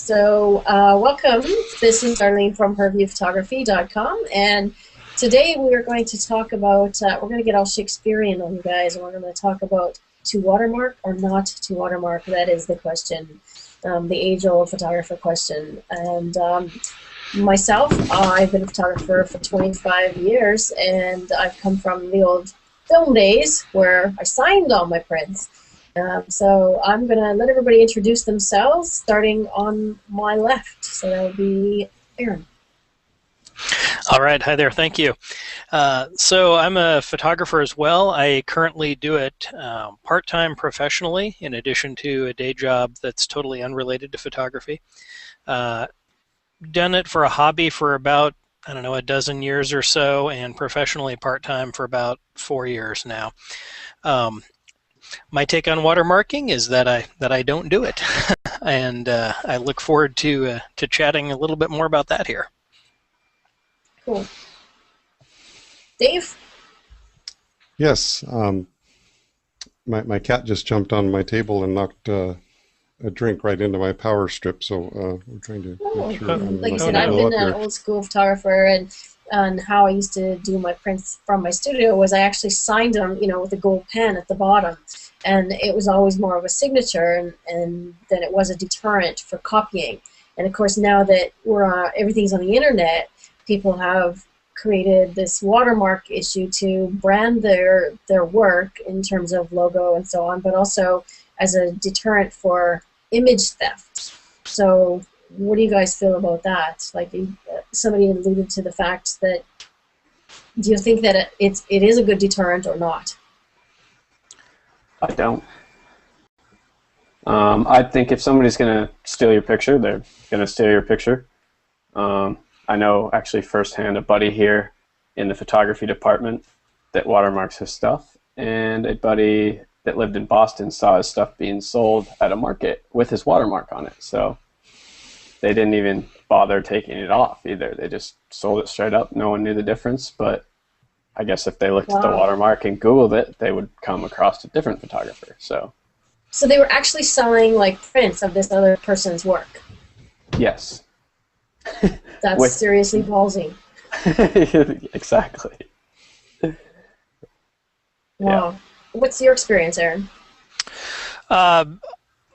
Welcome. This is Darlene from herviewphotography.com, and today we are going to talk about, we're going to get all Shakespearean on you guys, and we're going to talk about to watermark or not to watermark. That is the question, the age-old photographer question. And myself, I've been a photographer for 25 years, and I've come from the old film days where I signed all my prints. So I'm going to let everybody introduce themselves, starting on my left. So that would be Aaron. All right. Hi there. Thank you. So I'm a photographer as well. I currently do it part-time professionally in addition to a day job that's totally unrelated to photography. Done it for a hobby for about, I don't know, a dozen years or so, and professionally part-time for about 4 years now. My take on watermarking is that I don't do it, and I look forward to chatting a little bit more about that here. Cool. Dave? Yes. My cat just jumped on my table and knocked a drink right into my power strip, so we're trying to make sure like I said, I've been an old school photographer, and how I used to do my prints from my studio was I actually signed them, you know, with a gold pen at the bottom, and it was always more of a signature, and then it was a deterrent for copying. And of course, now that everything's on the internet, people have created this watermark issue to brand their work in terms of logo and so on, but also as a deterrent for image theft. So what do you guys feel about that? Like, somebody alluded to the fact that, do you think that it is a good deterrent or not? I don't. I think if somebody's going to steal your picture, they're going to steal your picture. I know actually firsthand a buddy here in the photography department that watermarks his stuff, and a buddy that lived in Boston saw his stuff being sold at a market with his watermark on it. So they didn't even bother taking it off either. They just sold it straight up. No one knew the difference, but I guess if they looked at the watermark and Googled it, they would come across a different photographer. So they were actually selling like prints of this other person's work? Yes. That's seriously ballsy. Exactly. Wow. Yeah. What's your experience, Aaron?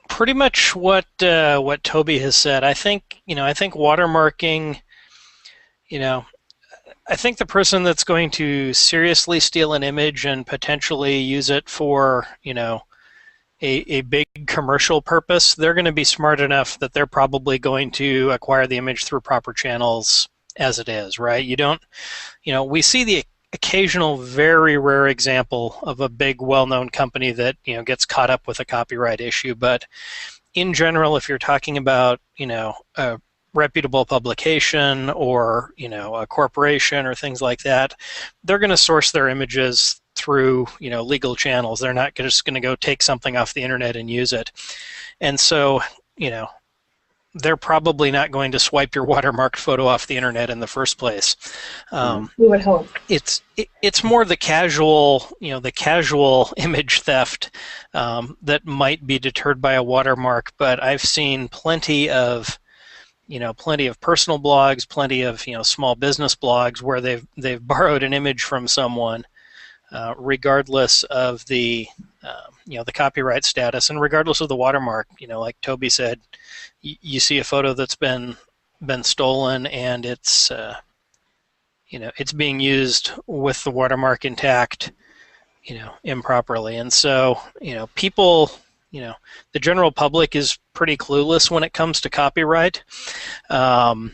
Pretty much what Toby has said. I think watermarking, I think the person that's going to seriously steal an image and potentially use it for, a big commercial purpose, they're going to be smart enough that they're probably going to acquire the image through proper channels as it is, right? You don't, we see the occasional very rare example of a big well-known company that gets caught up with a copyright issue, but in general, if you're talking about a reputable publication or a corporation or things like that, they're going to source their images through legal channels. They're not just going to go take something off the internet and use it, and so they're probably not going to swipe your watermarked photo off the internet in the first place. We would hope. It's more the casual, the casual image theft that might be deterred by a watermark. But I've seen plenty of personal blogs, plenty of small business blogs where they've borrowed an image from someone, regardless of the the copyright status and regardless of the watermark. Like Toby said, you see a photo that's been stolen and it's it's being used with the watermark intact, improperly. And so people, the general public is pretty clueless when it comes to copyright, and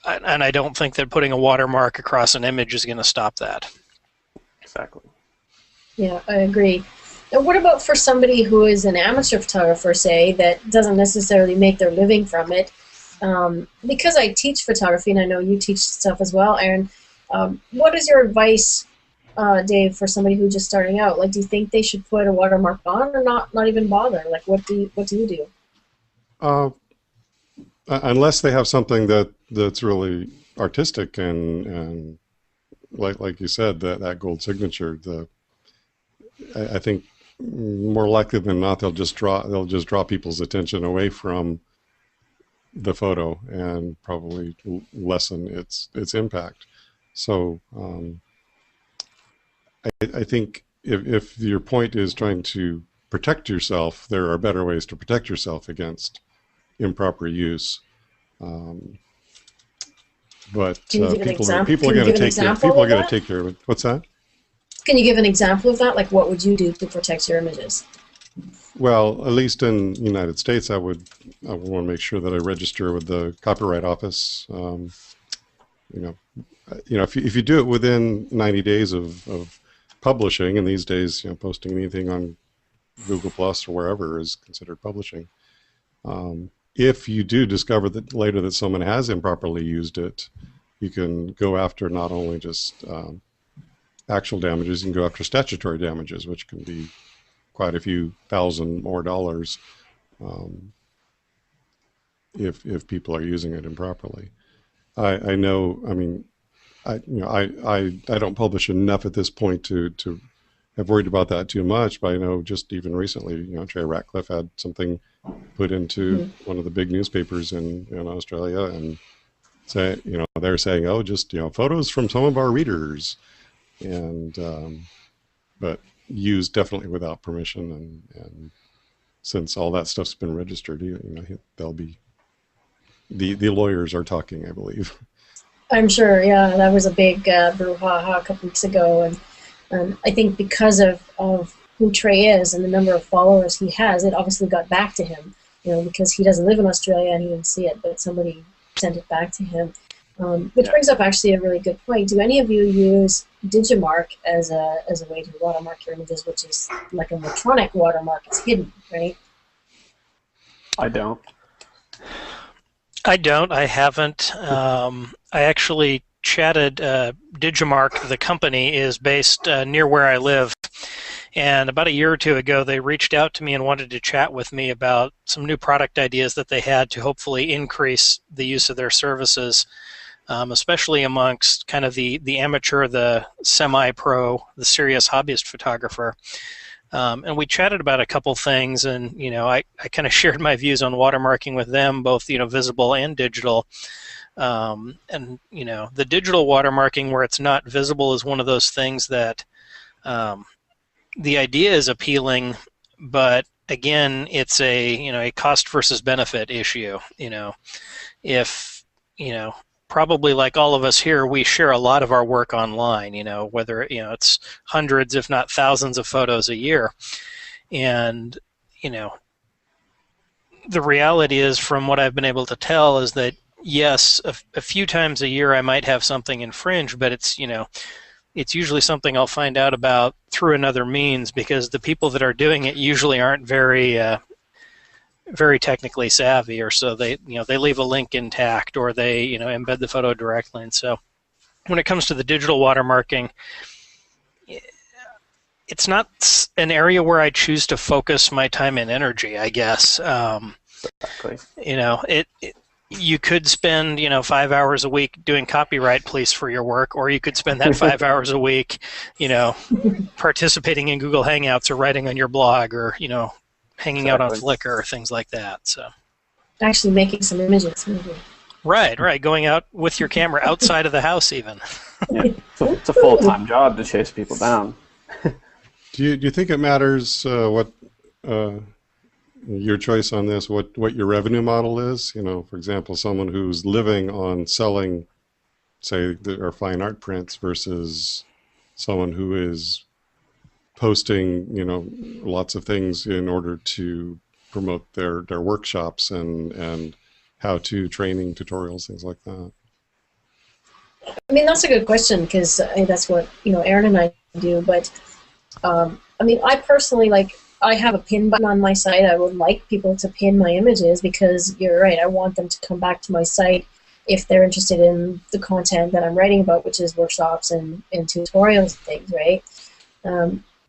I don't think that putting a watermark across an image is going to stop that. Exactly. Yeah, I agree. And what about for somebody who is an amateur photographer, say, that doesn't necessarily make their living from it? Because I teach photography, and I know you teach stuff as well, Aaron, what is your advice, Dave, for somebody who's just starting out? Like, do you think they should put a watermark on or not even bother? Like, what do you do? Unless they have something that's really artistic and like you said, that gold signature, I think more likely than not they'll just draw people's attention away from the photo and probably lessen its impact. So I think if your point is trying to protect yourself, there are better ways to protect yourself against improper use. But people are going to take care of it. What's that? Can you give an example of that? Like, what would you do to protect your images? Well, at least in the United States, I would want to make sure that I register with the Copyright Office. If you do it within 90 days of publishing, and these days, posting anything on Google Plus or wherever is considered publishing. If you do discover that later that someone has improperly used it, you can go after not only just actual damages, you can go after statutory damages, which can be quite a few thousand more dollars if people are using it improperly. I know. I mean, I don't publish enough at this point to have worried about that too much. But I know just even recently, Trey Ratcliffe had something put into one of the big newspapers in Australia, and say, they're saying, oh, just photos from some of our readers, and but used definitely without permission, and since all that stuff's been registered, they'll be the lawyers are talking, I believe. I'm sure, yeah, that was a big brouhaha a couple weeks ago, and I think because of who Trey is and the number of followers he has, it obviously got back to him, because he doesn't live in Australia and he didn't see it, but somebody sent it back to him. Which brings up actually a really good point. Do any of you use Digimark as a way to watermark your images, which is like an electronic watermark? It's hidden, right? I don't. I haven't. I actually chatted. Digimark, the company, is based near where I live. And about a year or two ago, they reached out to me and wanted to chat with me about some new product ideas that they had to hopefully increase the use of their services, especially amongst kind of the amateur, the semi-pro, the serious hobbyist photographer. And we chatted about a couple things, and I kind of shared my views on watermarking with them, both visible and digital. And the digital watermarking where it's not visible is one of those things that the idea is appealing, but again, it's a cost versus benefit issue. If probably like all of us here, we share a lot of our work online, whether it's hundreds if not thousands of photos a year. And the reality is, from what I've been able to tell, is that yes, a few times a year I might have something infringed, but it's usually something I'll find out about through another means, because the people that are doing it usually aren't very very technically savvy, or so they leave a link intact, or they embed the photo directly. And so when it comes to the digital watermarking, it's not an area where I choose to focus my time and energy, I guess. Exactly. You could spend 5 hours a week doing copyright police for your work, or you could spend that 5 hours a week participating in Google Hangouts or writing on your blog, or hanging out on Flickr or things like that. So actually making some images, maybe. Right, going out with your camera outside of the house even. Yeah, it's a full-time job to chase people down. Do you think it matters what your choice on this, what your revenue model is? For example, someone who's living on selling, say, their fine art prints, versus someone who is posting, lots of things in order to promote their workshops and how-to training tutorials, things like that. I mean, that's a good question, because that's what Aaron and I do. But I mean, I personally I have a pin button on my site. I would like people to pin my images, because you're right, I want them to come back to my site if they're interested in the content that I'm writing about, which is workshops and tutorials and things, right?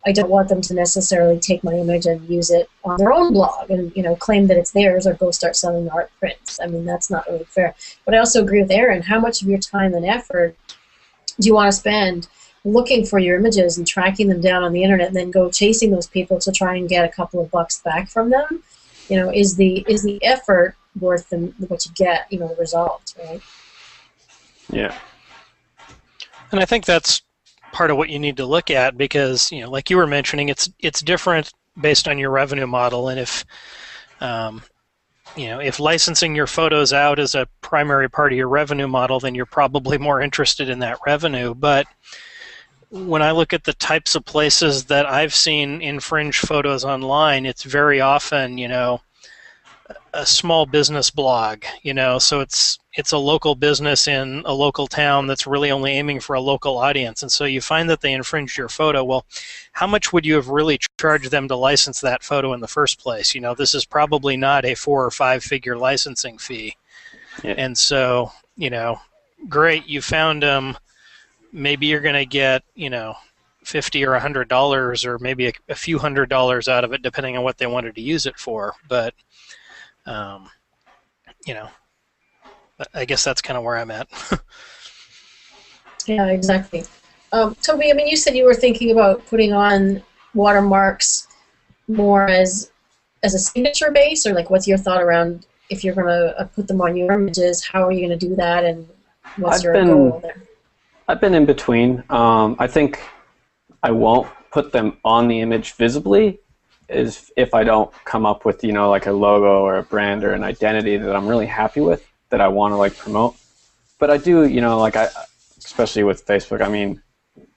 I don't want them to necessarily take my image and use it on their own blog and claim that it's theirs, or go start selling art prints. I mean, that's not really fair. But I also agree with Aaron. How much of your time and effort do you want to spend looking for your images and tracking them down on the internet, and then go chasing those people to try and get a couple of bucks back from them? Is the effort worth what you get, you know, the result, right? Yeah. And I think that's part of what you need to look at because, you know, like you were mentioning, it's different based on your revenue model. And if, you know, if licensing your photos out is a primary part of your revenue model, then you're probably more interested in that revenue. But when I look at the types of places that I've seen infringe photos online, it's very often, you know, a small business blog, you know, so it's a local business in a local town that's really only aiming for a local audience. And so you find that they infringed your photo. Well, how much would you have really charged them to license that photo in the first place? You know, this is probably not a 4 or 5 figure licensing fee. Yeah. And so, you know, great, you found them. Maybe you're going to get, you know, $50 or $100 or maybe a few $100s out of it, depending on what they wanted to use it for. But you know, I guess that's kind of where I'm at. Yeah, exactly. Toby, I mean, you said you were thinking about putting on watermarks more as a signature base, or like, what's your thought around if you're going to put them on your images? How are you going to do that, and what's your goal there? I've been in between. I think I won't put them on the image visibly, is if I don't come up with, you know, like a logo or a brand or an identity that I'm really happy with, that I want to like promote. But I do, you know, like especially with Facebook, I mean,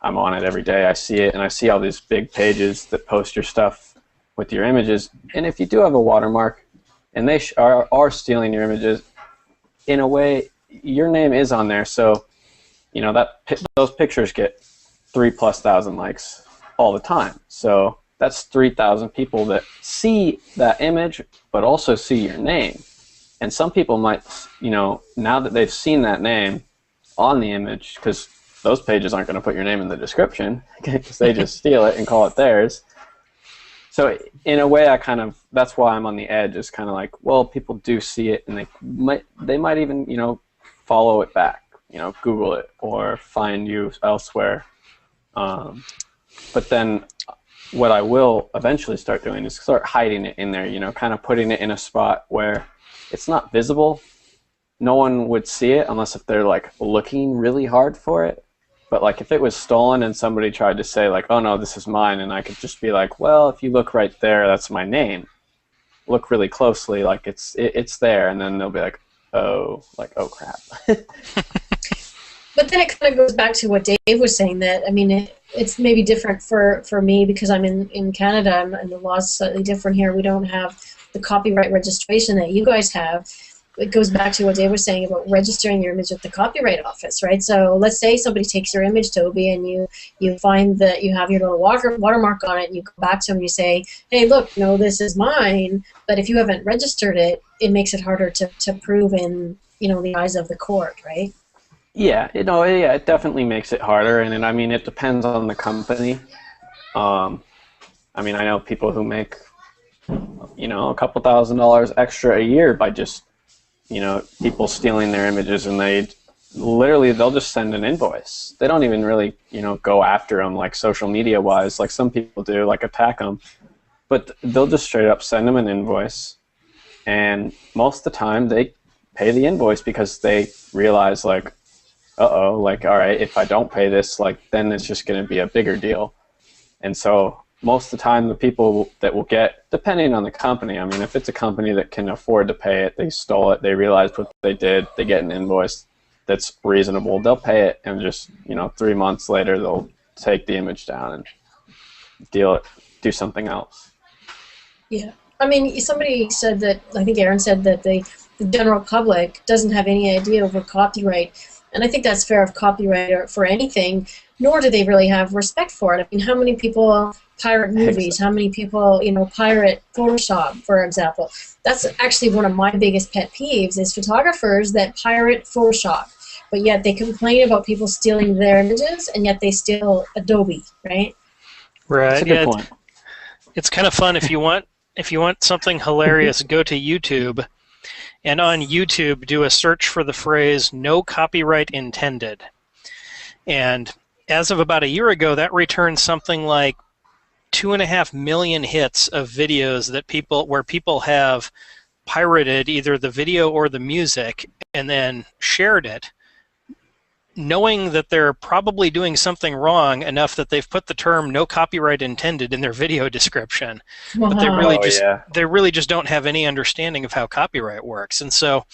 I'm on it every day. I see it, and I see all these big pages that post your stuff with your images. And if you do have a watermark, and they are stealing your images, in a way, your name is on there. So, you know, those pictures get 3,000+ likes all the time. So that's 3,000 people that see that image, but also see your name. And some people might, you know, now that they've seen that name on the image, because those pages aren't going to put your name in the description, because they just steal it and call it theirs. So in a way, that's why I'm on the edge, is kind of like, well, people do see it, and they might even, you know, follow it back, you know, Google it or find you elsewhere. But then what I will eventually start doing is start hiding it in there, you know, kind of putting it in a spot where it's not visible. No one would see it unless if they're like looking really hard for it. But like if it was stolen and somebody tried to say like, oh no, this is mine, and I could just be like, well, if you look right there, that's my name. Look really closely, like it's there, and then they'll be like, oh crap. But then it kind of goes back to what Dave was saying, that, I mean, it's maybe different for me because I'm in Canada, and the law's slightly different here. We don't have the copyright registration that you guys have. It goes back to what Dave was saying about registering your image at the Copyright Office, right? So let's say somebody takes your image, Toby, and you find that you have your little watermark on it, and you go back to them and you say, hey, look, no, this is mine. But if you haven't registered it, it makes it harder to prove in, you know, the eyes of the court, right? Yeah, you know, yeah, it definitely makes it harder, and I mean, it depends on the company. I mean, I know people who make, you know, a couple $1,000s extra a year by just, you know, people stealing their images, and they'll just send an invoice. They don't even really, you know, go after them like social media wise, like some people do, like attack them. But they'll just straight up send them an invoice, and most of the time they pay the invoice because they realize like, uh-oh, like, all right, if I don't pay this, like, then it's just going to be a bigger deal. And so most of the time the people that will get, depending on the company, I mean, if it's a company that can afford to pay it, they stole it, they realized what they did, they get an invoice that's reasonable, they'll pay it, and just, you know, 3 months later they'll take the image down and do something else. Yeah. I mean, somebody said that, I think Aaron said that the general public doesn't have any idea over copyright. And I think that's fair of copyright or for anything, nor do they really have respect for it. I mean, how many people pirate movies? How many people, you know, pirate Photoshop, for example? That's actually one of my biggest pet peeves, is photographers that pirate Photoshop, but yet they complain about people stealing their images, and yet they steal Adobe, right? Right. That's a good point. It's kind of fun. If you want something hilarious, go to YouTube. And on YouTube, do a search for the phrase "no copyright intended." And as of about a year ago, that returned something like 2.5 million hits of videos where people have pirated either the video or the music and then shared it, knowing that they're probably doing something wrong enough that they've put the term "no copyright intended" in their video description, but they really just don't have any understanding of how copyright works. And so,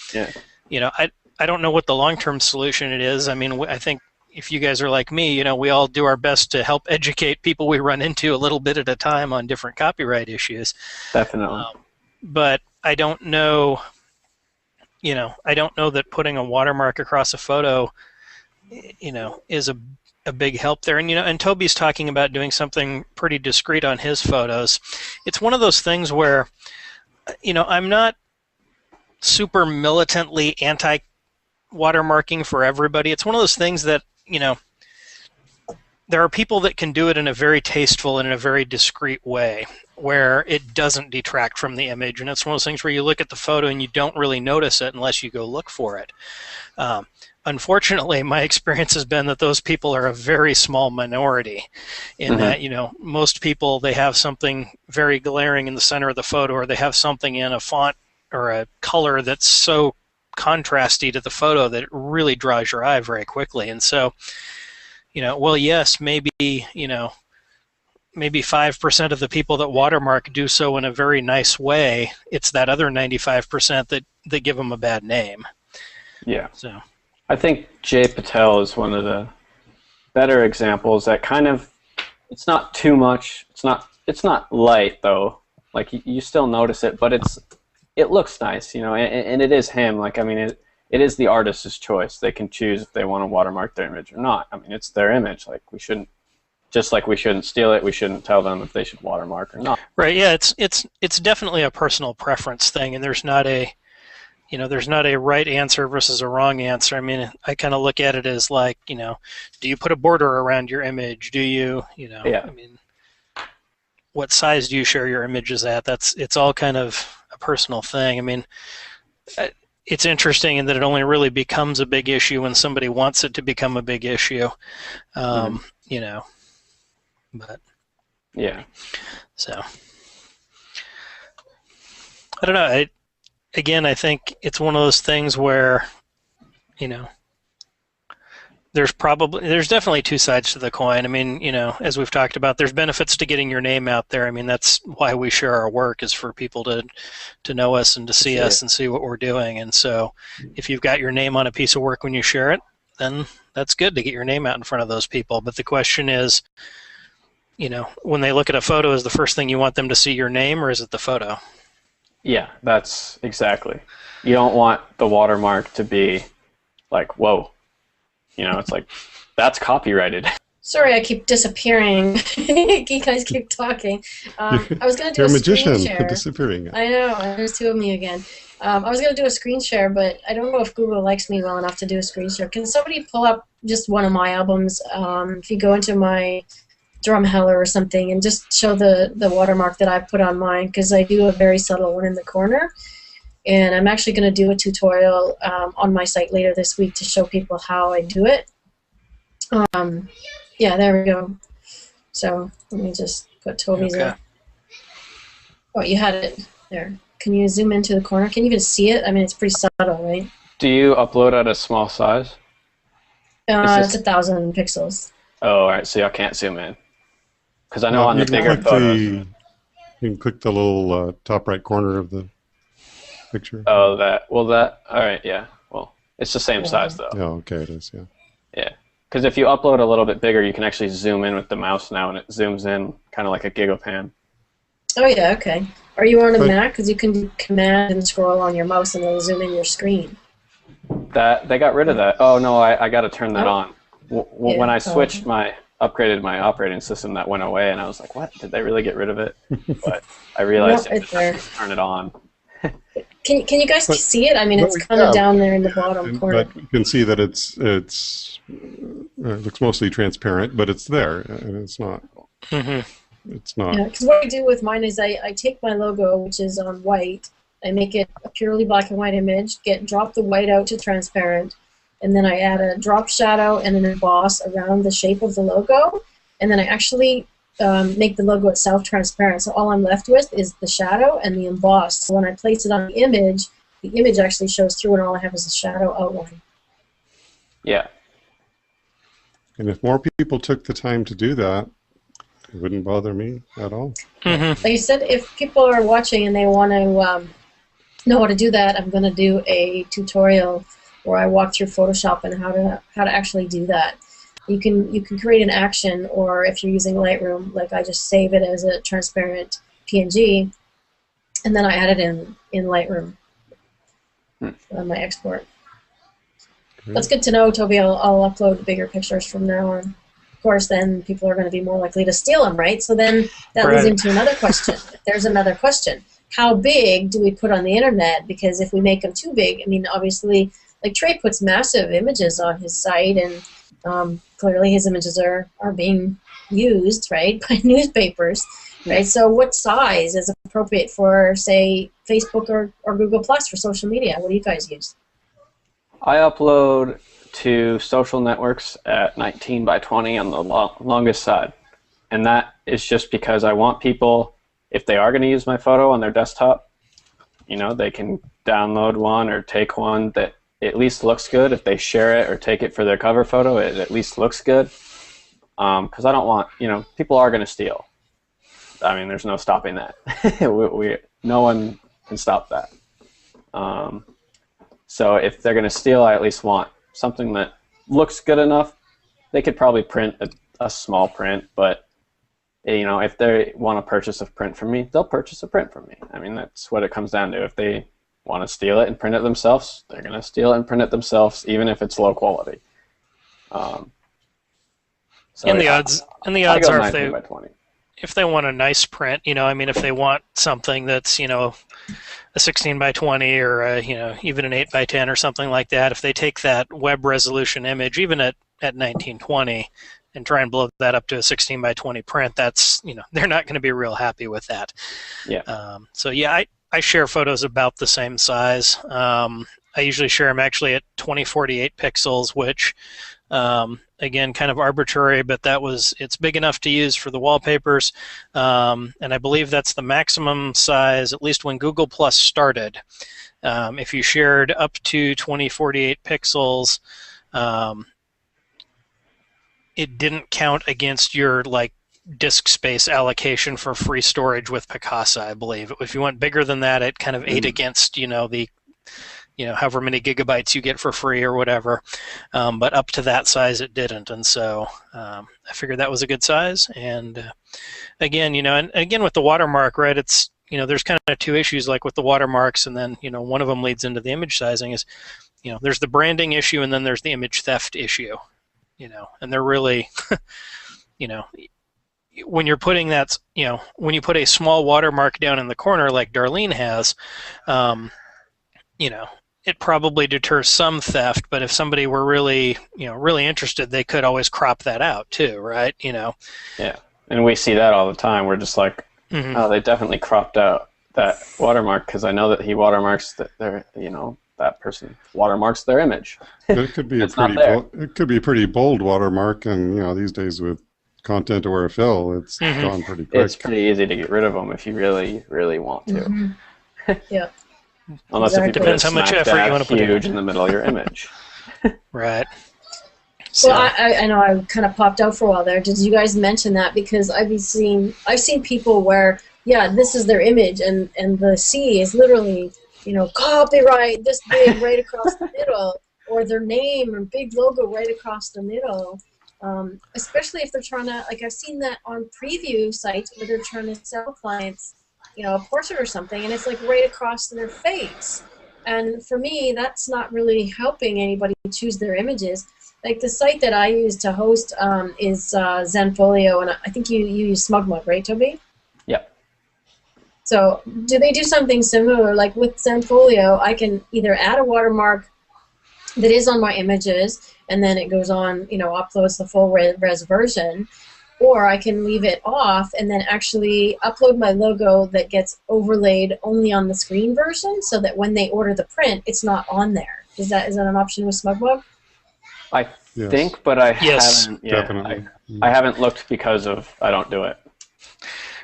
you know, I don't know what the long-term solution it is. I mean, I think if you guys are like me, you know, we all do our best to help educate people we run into a little bit at a time on different copyright issues. Definitely. But I don't know, you know, I don't know that putting a watermark across a photo, you know, is a big help there. And, you know, and Toby's talking about doing something pretty discreet on his photos. It's one of those things where, you know, I'm not super militantly anti-watermarking for everybody. It's one of those things that, you know, there are people that can do it in a very tasteful and in a very discreet way where it doesn't detract from the image. And it's one of those things where you look at the photo and you don't really notice it unless you go look for it. Unfortunately, my experience has been that those people are a very small minority in that, you know, most people, they have something very glaring in the center of the photo, or they have something in a font or a color that's so contrasty to the photo that it really draws your eye very quickly. And so, you know, well, yes, maybe, you know, maybe 5% of the people that watermark do so in a very nice way. It's that other 95% that give them a bad name. Yeah. So I think Jay Patel is one of the better examples that kind of, it's not too much. It's not light though. Like you still notice it, but it looks nice, you know, and it is him. Like, I mean, it is the artist's choice. They can choose if they want to watermark their image or not. I mean, it's their image. Like, we shouldn't, just like we shouldn't steal it, we shouldn't tell them if they should watermark or not. Right. Yeah. It's definitely a personal preference thing, and there's not a, you know, there's not a right answer versus a wrong answer. I mean, I kind of look at it as like, you know, do you put a border around your image? Do you, you know, I mean, what size do you share your images at? It's all kind of a personal thing. I mean, it's interesting in that it only really becomes a big issue when somebody wants it to become a big issue, you know, but yeah. So I don't know. Again, I think it's one of those things where, you know, there's definitely two sides to the coin. I mean, you know, as we've talked about, there's benefits to getting your name out there. I mean, that's why we share our work, is for people to know us and to see us and see what we're doing. And so if you've got your name on a piece of work when you share it, then that's good to get your name out in front of those people. But the question is, you know, when they look at a photo, is the first thing you want them to see your name, or is it the photo? Yeah, that's exactly. You don't want the watermark to be like, whoa. You know, it's like, that's copyrighted. Sorry, I keep disappearing. You guys keep talking. I was going to do a screen share. You're disappearing. I know, there's two of me again. I was going to do a screen share, but I don't know if Google likes me well enough to do a screen share. Can somebody pull up just one of my albums? If you go into my Drumheller or something and just show the watermark that I put on mine, because I do a very subtle one in the corner. And I'm actually going to do a tutorial on my site later this week to show people how I do it. Yeah, there we go. So let me just put Toby's up. Oh, you had it there. Can you zoom into the corner? Can you even see it? I mean, it's pretty subtle, right? Do you upload at a small size? It's 1,000 pixels. Oh, all right. So y'all can't zoom in. Because I know on the bigger photos. You can click the little top right corner of the picture. Oh, that. Well, that. All right, yeah. Well, it's the same size, though. Oh, okay, it is, yeah. Yeah. Because if you upload a little bit bigger, you can actually zoom in with the mouse now, and it zooms in kind of like a gigapan. Oh, yeah, okay. Are you on a Mac? Because you can do command and scroll on your mouse, and it'll zoom in your screen. They got rid of that. Oh, no, I got to turn that on. When I switched upgraded my operating system, that went away, and I was like, what? Did they really get rid of it? But I realized you have to turn it on. Can you guys see it? I mean, it's kind of down there in the bottom corner. But you can see that it looks mostly transparent, but it's there, and it's not. It's not. Yeah, because what I do with mine is I take my logo, which is on white, I make it a purely black and white image, drop the white out to transparent, and then I add a drop shadow and an emboss around the shape of the logo, and then I actually make the logo itself transparent. So all I'm left with is the shadow and the embossed. So when I place it on the image actually shows through, and all I have is a shadow outline. Yeah. And if more people took the time to do that, it wouldn't bother me at all. Like you said, if people are watching and they want to know how to do that, I'm going to do a tutorial where I walk through Photoshop and how to actually do that. You can create an action, or if you're using Lightroom, like I just save it as a transparent PNG, and then I add it in Lightroom on my export. That's good to know, Toby. I'll upload bigger pictures from now on. Of course, then people are going to be more likely to steal them, right? So then that leads into another question. There's another question. How big do we put on the internet? Because if we make them too big, I mean, obviously, like Trey puts massive images on his site, and clearly his images are being used, right, by newspapers, right? So what size is appropriate for, say, Facebook or Google Plus for social media? What do you guys use? I upload to social networks at 19 by 20 on the longest side. And that is just because I want people, if they are going to use my photo on their desktop, you know, they can download one or take one that at least looks good. If they share it or take it for their cover photo, it at least looks good. Because I don't want, you know, people are going to steal. I mean, there's no stopping that. No one can stop that. So if they're going to steal, I at least want something that looks good enough. They could probably print a small print, but you know, if they want to purchase a print from me, they'll purchase a print from me. I mean, that's what it comes down to. If they want to steal it and print it themselves, they're going to steal it and print it themselves, even if it's low quality. So and the odds are if they want a nice print, you know, I mean, if they want something that's, you know, a 16 by 20 or a, you know, even an 8 by 10 or something like that, if they take that web resolution image, even at 1920, and try and blow that up to a 16 by 20 print, that's, you know, they're not going to be real happy with that. Yeah. So yeah, I share photos about the same size. I usually share them actually at 2048 pixels, which again, kind of arbitrary, but it's big enough to use for the wallpapers, and I believe that's the maximum size, at least when Google Plus started. If you shared up to 2048 pixels, it didn't count against your disk space allocation for free storage with Picasa, I believe. If you went bigger than that, it kind of ate against, you know, the however many gigabytes you get for free or whatever, but up to that size it didn't, and so I figured that was a good size. And again, you know, and again with the watermark, right? It's, you know, there's kind of two issues, like with the watermarks, and then, you know, one of them leads into the image sizing. Is, you know, there's the branding issue, and then there's the image theft issue, you know, and they're really, you know, when you're putting that, you know, when you put a small watermark down in the corner like Darlene has, you know, it probably deters some theft, but if somebody were really, you know, really interested, they could always crop that out too, right? You know. Yeah, and we see that all the time. We're just like, oh, they definitely cropped out that watermark because I know that he watermarks you know, that person watermarks their image. It could be it could be a pretty bold watermark, and you know, these days with content-aware fill, it's gone pretty quick. It's pretty easy to get rid of them if you really, really want to. Yeah. Unless Exactly. if you Depends how much effort you want to put in the middle of your image. Right. So. Well, I know I kind of popped out for a while there. Did you guys mention that? Because I've seen people where, yeah, this is their image, and the C is literally, you know, copyright this big right across the middle, or their name or big logo right across the middle. Especially if they're trying to, like, I've seen that on preview sites where they're trying to sell clients, you know, a portrait or something, and it's like right across their face. And for me, that's not really helping anybody choose their images. Like the site that I use to host is Zenfolio, and I think you use SmugMug, right, Toby? Yep. So do they do something similar? Like with Zenfolio, I can either add a watermark that is on my images, and then it goes on, you know, uploads the full res version, or I can leave it off and then actually upload my logo that gets overlaid only on the screen version, so that when they order the print, it's not on there. Is that an option with SmugMug? I think, but I yes, haven't. Definitely. I haven't looked because I don't do it.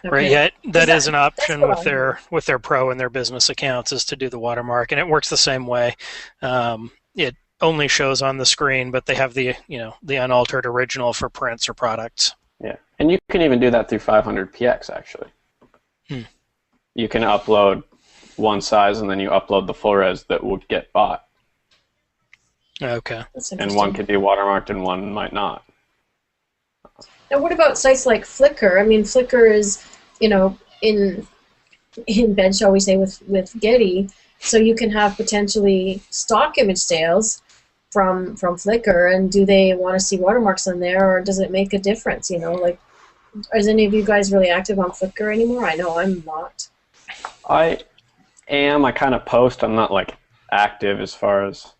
Right. Yeah, that is an option cool. with their pro and their business accounts, is to do the watermark, and it works the same way. It only shows on the screen, but they have the the unaltered original for prints or products. Yeah, and you can even do that through 500px actually. You can upload one size and then you upload the full res that would get bought. Okay. And one could be watermarked and one might not. Now, what about sites like Flickr? I mean, Flickr is, in bed, shall we say, with Getty, so you can have potentially stock image sales from Flickr, and do they want to see watermarks on there, or does it make a difference? Like, is any of you guys really active on Flickr anymore? I know I'm not. I am. I kind of post. I'm not like active as far as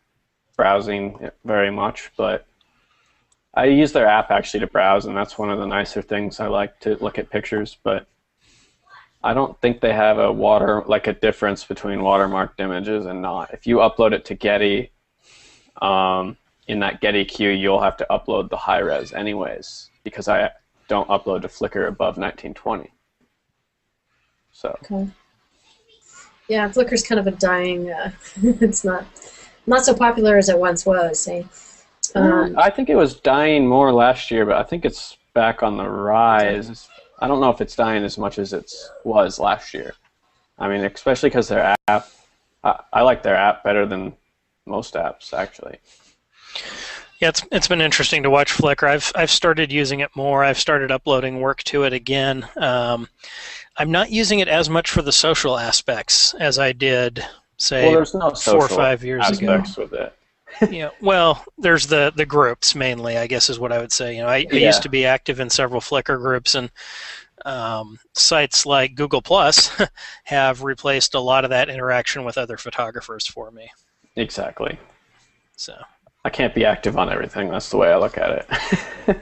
browsing very much, but I use their app actually to browse, and that's one of the nicer things. I like to look at pictures, but I don't think they have a difference between watermarked images and not. If you upload it to Getty, in that Getty queue, you'll have to upload the high res anyways, because I don't upload to Flickr above 1920. So. Okay. Yeah, Flickr's kind of a dying. It's not so popular as it once was. I think it was dying more last year, but I think it's back on the rise. I don't know if it's dying as much as it was last year. I mean, especially because their app, I like their app better than most apps, actually. Yeah, it's been interesting to watch Flickr. I've started using it more. I've started uploading work to it again. I'm not using it as much for the social aspects as I did, say, there's no 4 or 5 years ago. With it. Well, there's the groups mainly, I guess, is what I would say. I used to be active in several Flickr groups, and sites like Google Plus have replaced a lot of that interaction with other photographers for me. Exactly. So I can't be active on everything. That's the way I look at it.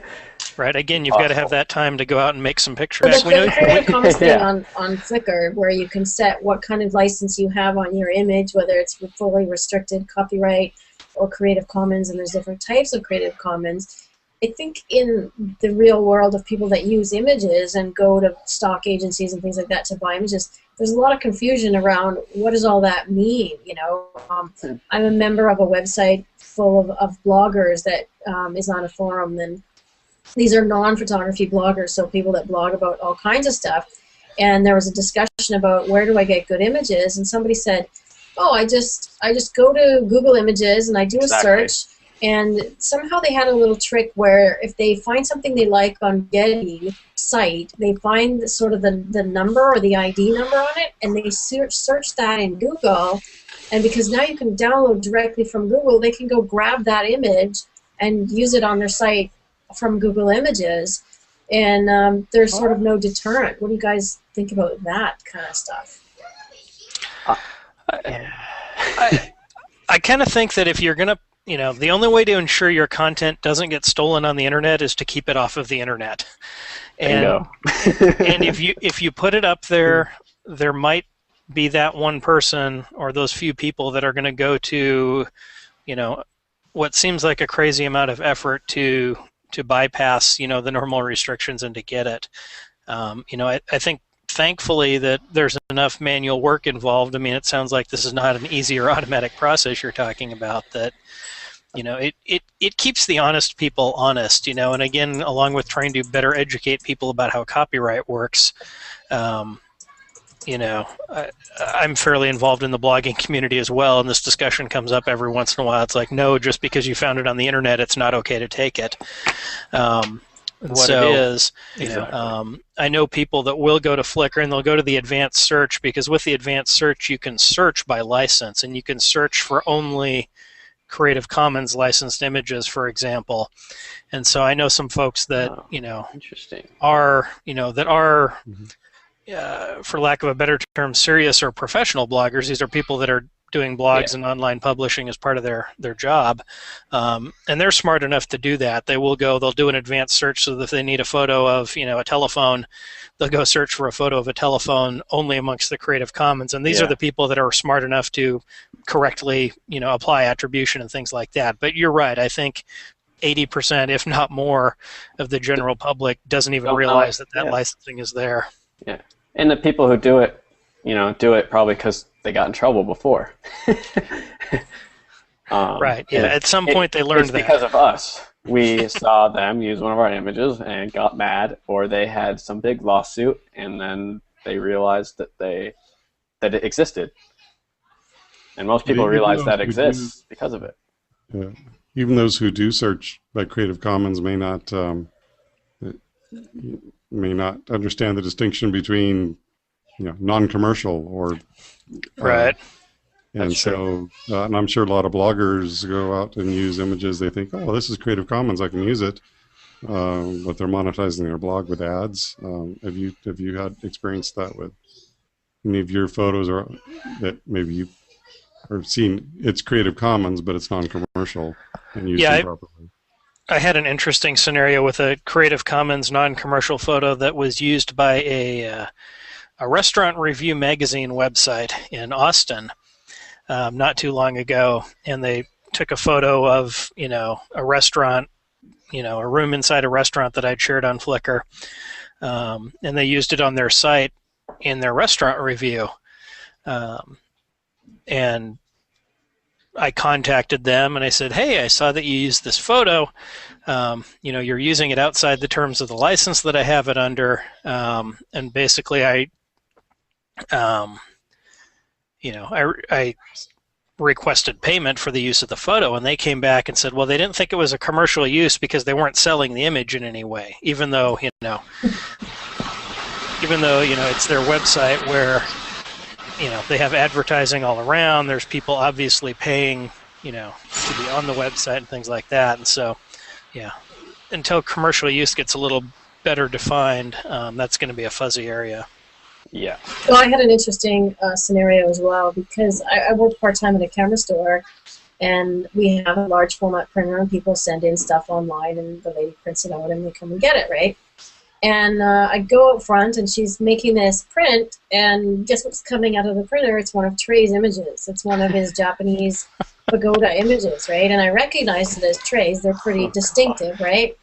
Right. Again, you've got to have that time to go out and make some pictures. But the Creative Commons thing on Flickr, where you can set what kind of license you have on your image, whether it's fully restricted copyright or Creative Commons, and there's different types of Creative Commons. I think in the real world of people that use images and go to stock agencies and things like that to buy images, there's a lot of confusion around what does all that mean. I'm a member of a website full of bloggers that is on a forum, and these are non-photography bloggers, so people that blog about all kinds of stuff. And there was a discussion about where do I get good images, and somebody said, oh, I just go to Google Images and I do a search, and somehow they had a little trick where if they find something they like on Getty site, they find sort of the number or the ID number on it, and they search that in Google, and because now you can download directly from Google, they can go grab that image and use it on their site from Google Images, and there's sort of no deterrent. What do you guys think about that kind of stuff? I kind of think that if you're going to, the only way to ensure your content doesn't get stolen on the internet is to keep it off of the internet. And and if you put it up there, there might be that one person or those few people that are going to go to, what seems like a crazy amount of effort to bypass, the normal restrictions and to get it. I think thankfully that there's enough manual work involved. I mean, it sounds like this is not an easy or automatic process you're talking about, that it keeps the honest people honest, and again, along with trying to better educate people about how copyright works, I'm fairly involved in the blogging community as well, and this discussion comes up every once in a while. It's like, no, just because you found it on the internet, it's not okay to take it. I know people that will go to Flickr and they'll go to the advanced search, because with the advanced search you can search by license, and you can search for only Creative Commons licensed images, for example. And so I know some folks that are for lack of a better term, serious or professional bloggers. These are people that are doing blogs and online publishing as part of their job, and they're smart enough to do that. They'll do an advanced search, so that if they need a photo of a telephone, they'll go search for a photo of a telephone only amongst the Creative Commons. And these are the people that are smart enough to correctly apply attribution and things like that. But you're right. I think 80%, if not more, of the general public doesn't even realize that licensing is there. Yeah, and the people who do it, do it probably because they got in trouble before. Right. Yeah. At some point, they learned it's because of us. We saw them use one of our images and got mad, or they had some big lawsuit, and then they realized that it existed. And most people realize that exists because of it. Yeah. Even those who do search by Creative Commons may not understand the distinction between non-commercial or right. And so, and I'm sure a lot of bloggers go out and use images. They think, oh, this is Creative Commons, I can use it. But they're monetizing their blog with ads. Have you had experienced that with any of your photos, or that maybe you are seen it's Creative Commons, but it's non-commercial and used improperly? I had an interesting scenario with a Creative Commons non-commercial photo that was used by a restaurant review magazine website in Austin. Not too long ago, and they took a photo of a restaurant, a room inside a restaurant that I'd shared on Flickr, and they used it on their site in their restaurant review. And I contacted them and I said, "Hey, I saw that you used this photo. You're using it outside the terms of the license that I have it under." And basically, I requested payment for the use of the photo, and they came back and said, well, they didn't think it was a commercial use because they weren't selling the image in any way, even though it's their website where they have advertising all around. There's people obviously paying to be on the website and things like that. And so until commercial use gets a little better defined, that's going to be a fuzzy area. Yeah. Well, I had an interesting scenario as well, because I work part-time at a camera store, and we have a large format printer, and people send in stuff online, and the lady prints it out, and they come and get it, right? And I go out front, and she's making this print, and guess what's coming out of the printer? It's one of Trey's images. It's one of his Japanese pagoda images, right? And I recognize it as Trey's. They're pretty distinctive, right?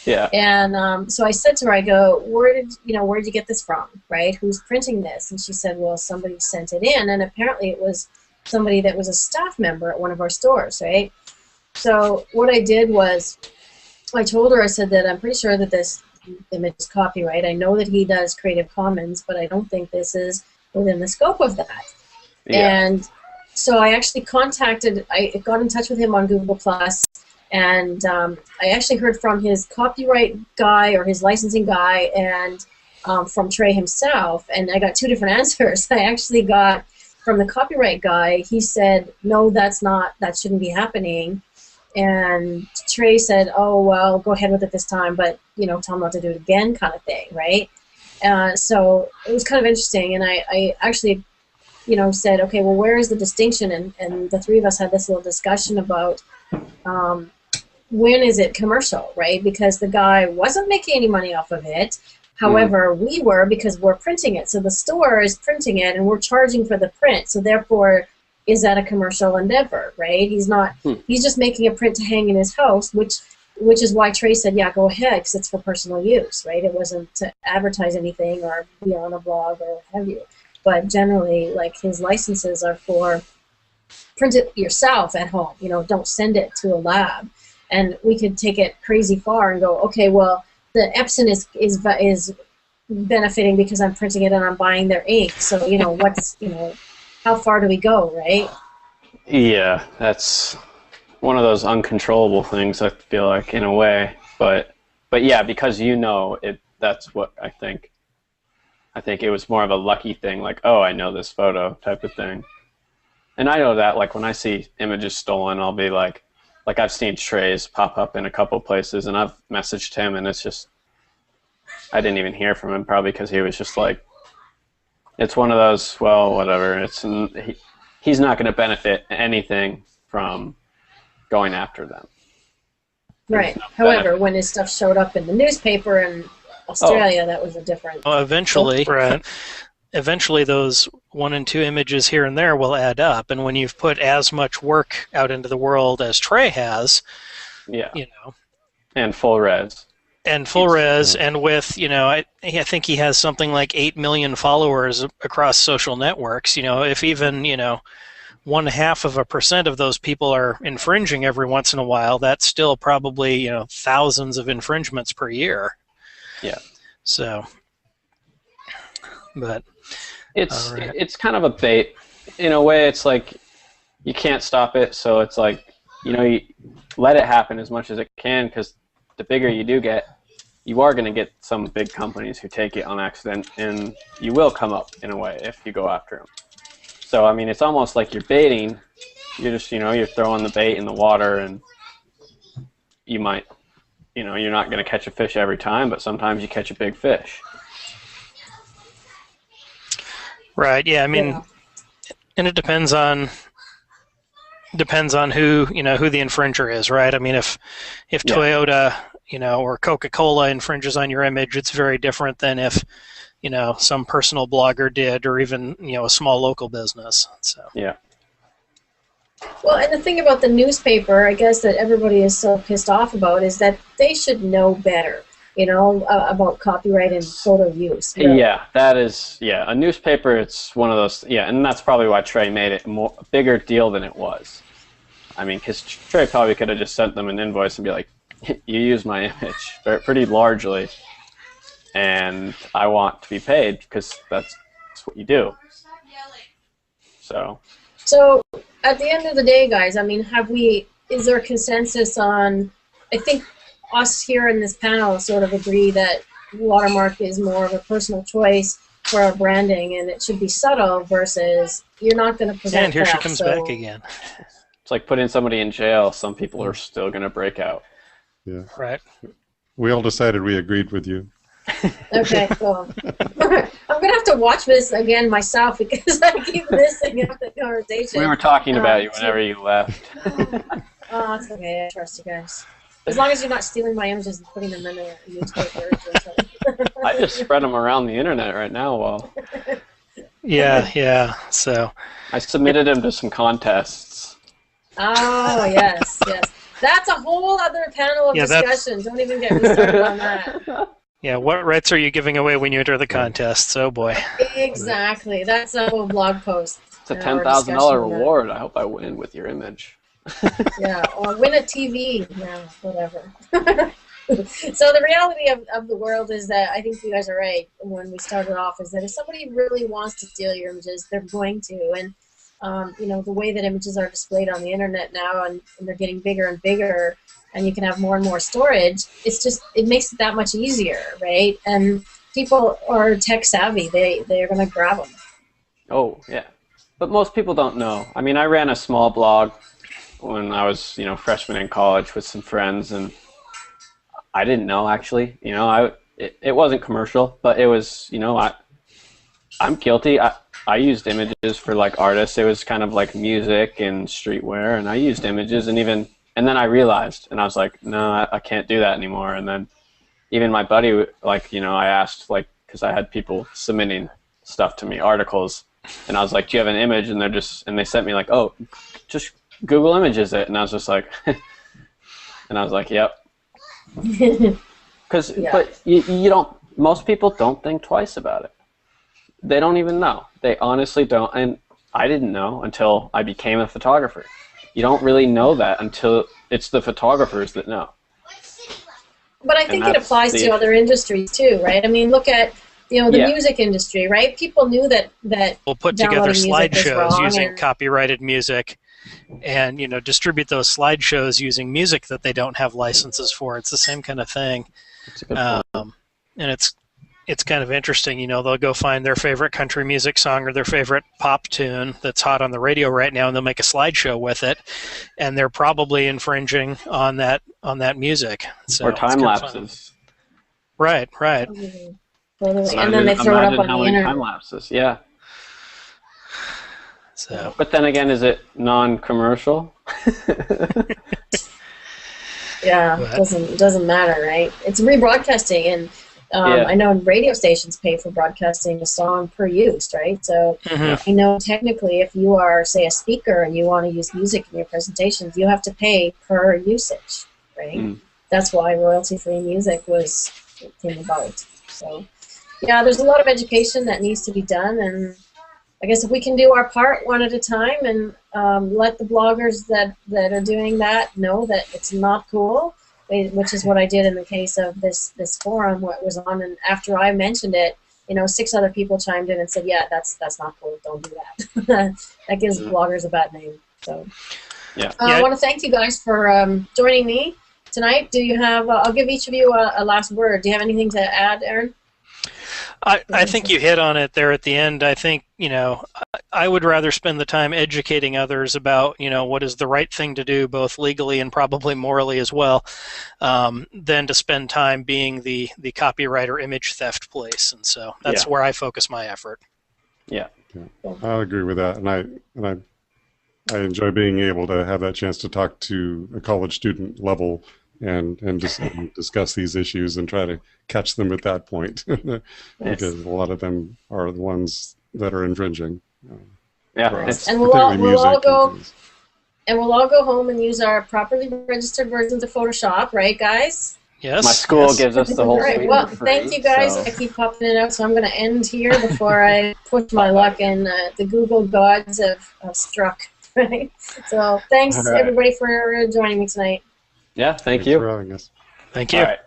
Yeah. And so I said to her, I go, where'd you get this from, right? Who's printing this? And she said, well, somebody sent it in, and apparently it was somebody that was a staff member at one of our stores, right? So what I did was I told her, I said that I'm pretty sure that this image is copyright. I know that he does Creative Commons, but I don't think this is within the scope of that. Yeah. And so I actually I got in touch with him on Google+, and I actually heard from his copyright guy or his licensing guy, and from Trey himself, and I got two different answers. I actually got from the copyright guy, he said, no, that shouldn't be happening. And Trey said, oh, well, go ahead with it this time, but, tell him not to do it again, kind of thing, right? So it was kind of interesting, and I actually, said, okay, well, where is the distinction? And the three of us had this little discussion about when is it commercial, right? Because the guy wasn't making any money off of it. However, we were, because we're printing it. So the store is printing it, and we're charging for the print. So therefore, is that a commercial endeavor, right? He's not. He's just making a print to hang in his house, which is why Trey said, yeah, go ahead, because it's for personal use, right? It wasn't to advertise anything or be on a blog or what have you. But generally, like, his licenses are for print it yourself at home. Don't send it to a lab. And we could take it crazy far and go, okay, well, the Epson is benefiting because I'm printing it and I'm buying their ink. So, how far do we go, right? Yeah, that's one of those uncontrollable things, I feel like, in a way. But yeah, because that's what I think. I think it was more of a lucky thing, like, oh, I know this photo type of thing. And I know that, like, when I see images stolen, I'll be like I've seen Trey's pop up in a couple places, and I've messaged him, and it's just, I didn't even hear from him, probably because he was just like, it's one of those, well, whatever. He's not going to benefit anything from going after them. Right. However, when his stuff showed up in the newspaper in Australia, that was a different... Well, eventually, right. Eventually those 1 and 2 images here and there will add up, and when you've put as much work out into the world as Trey has, and full res. and full res, and with, you know, I think he has something like 8 million followers across social networks. You know, if even, you know, 0.5% of those people are infringing every once in a while, that's still probably, you know, thousands of infringements per year. Yeah. So, but it's kind of a bait in a way. It's like you can't stop it, so it's like, you know, you let it happen as much as it can, because the bigger you do get, you are going to get some big companies who take it on accident, and you will come up in a way if you go after them. So, I mean, it's almost like you're baiting. You're just, you know, you're throwing the bait in the water, and you might, you know, you're not going to catch a fish every time, but sometimes you catch a big fish. Right. Yeah. I mean, and it depends on who, you know, who the infringer is, right? I mean, if Toyota, you know, or Coca-Cola infringes on your image, it's very different than if, you know, some personal blogger did, or even, you know, a small local business. So yeah. Well, and the thing about the newspaper, I guess, that everybody is so pissed off about is that they should know better, you know, about copyright and photo use. Really. Yeah, that is, a newspaper, it's one of those, and that's probably why Trey made it a bigger deal than it was. I mean, because Trey probably could have just sent them an invoice and be like, you use my image pretty largely, and I want to be paid because that's what you do. So at the end of the day, guys, I mean, is there a consensus on, I think us here in this panel sort of agree that Watermark is more of a personal choice for our branding, and it should be subtle versus you're not going to present. And here she comes back again. It's like putting somebody in jail. Some people are still going to break out. Yeah. Right. We all decided we agreed with you. Okay, cool. I'm going to have to watch this again myself because I keep missing out the conversation. We were talking about you whenever you left. Oh, it's okay. I trust you guys. As long as you're not stealing my images and putting them in a newspaper. I just spread them around the internet right now. Well. Yeah. So I submitted them to some contests. Oh, yes. That's a whole other panel of discussion. Don't even get me started on that. Yeah, what rights are you giving away when you enter the contests? Oh boy. Exactly. That's a whole blog post. It's a $10,000 reward. I hope I win with your image. Yeah, or win a TV. Yeah, whatever. So the reality of the world is that I think you guys are right when we started off, is that if somebody really wants to steal your images, they're going to. And you know, the way that images are displayed on the internet now, and they're getting bigger and bigger, and you can have more and more storage, it makes it that much easier, right? And people are tech savvy. They're going to grab them. Oh, yeah. But most people don't know. I mean, I ran a small blog when I was, you know, freshman in college with some friends, and I didn't know, actually. You know, it wasn't commercial, but it was, you know, I'm guilty. I used images for, like, artists. It was kind of like music and streetwear, and I used images, and then I realized, and I was like, no, I can't do that anymore. And then even my buddy, like, you know, I asked, like, because I had people submitting stuff to me, articles, and I was like, do you have an image? And they sent me like, oh, just Google Images it. And I was just like, and I was like, yep. But you don't, most people don't think twice about it. They don't even know. They honestly don't. And I didn't know until I became a photographer. You don't really know that until it's the photographers that know. But I think it applies to other industries too, right? I mean, look at, you know, the music industry, right? People knew that we'll put together slideshows using copyrighted music, and, you know, distribute those slideshows using music that they don't have licenses for. It's the same kind of thing. And it's kind of interesting, you know, they'll go find their favorite country music song or their favorite pop tune that's hot on the radio right now, and they'll make a slideshow with it, and they're probably infringing on that music. So or time lapses. Right. Mm-hmm. Totally. And then they throw it up on the internet. Time lapses, yeah. So. But then again, is it non-commercial? Yeah, it doesn't matter, right? It's rebroadcasting, and I know radio stations pay for broadcasting a song per use, right? So I know technically if you are, say, a speaker and you want to use music in your presentations, you have to pay per usage, right? that's why royalty-free music came about. So, yeah, there's a lot of education that needs to be done, and I guess if we can do our part one at a time and let the bloggers that are doing that know that it's not cool, which is what I did in the case of this forum, what was on, and after I mentioned it, 6 other people chimed in and said, yeah, that's not cool, don't do that. That gives bloggers a bad name. So, yeah. I want to thank you guys for joining me tonight. Do you have, I'll give each of you a last word. Do you have anything to add, Aaron? I think you hit on it there at the end. I think, I would rather spend the time educating others about, what is the right thing to do, both legally and probably morally as well, than to spend time being the copyright or image theft police. And so that's where I focus my effort. Yeah, I agree with that. And I enjoy being able to have that chance to talk to a college student level and just discuss these issues and try to catch them at that point, because a lot of them are the ones that are infringing. And we'll all go home and use our properly registered versions of Photoshop, right, guys? Yes. My school gives us the whole suite well, for free, thank you guys. so. I keep popping it out, so I'm going to end here before I push my luck and the Google gods have struck. Right? So thanks everybody for joining me tonight. Yeah, thank Thanks you. for having us. Thank you. All right.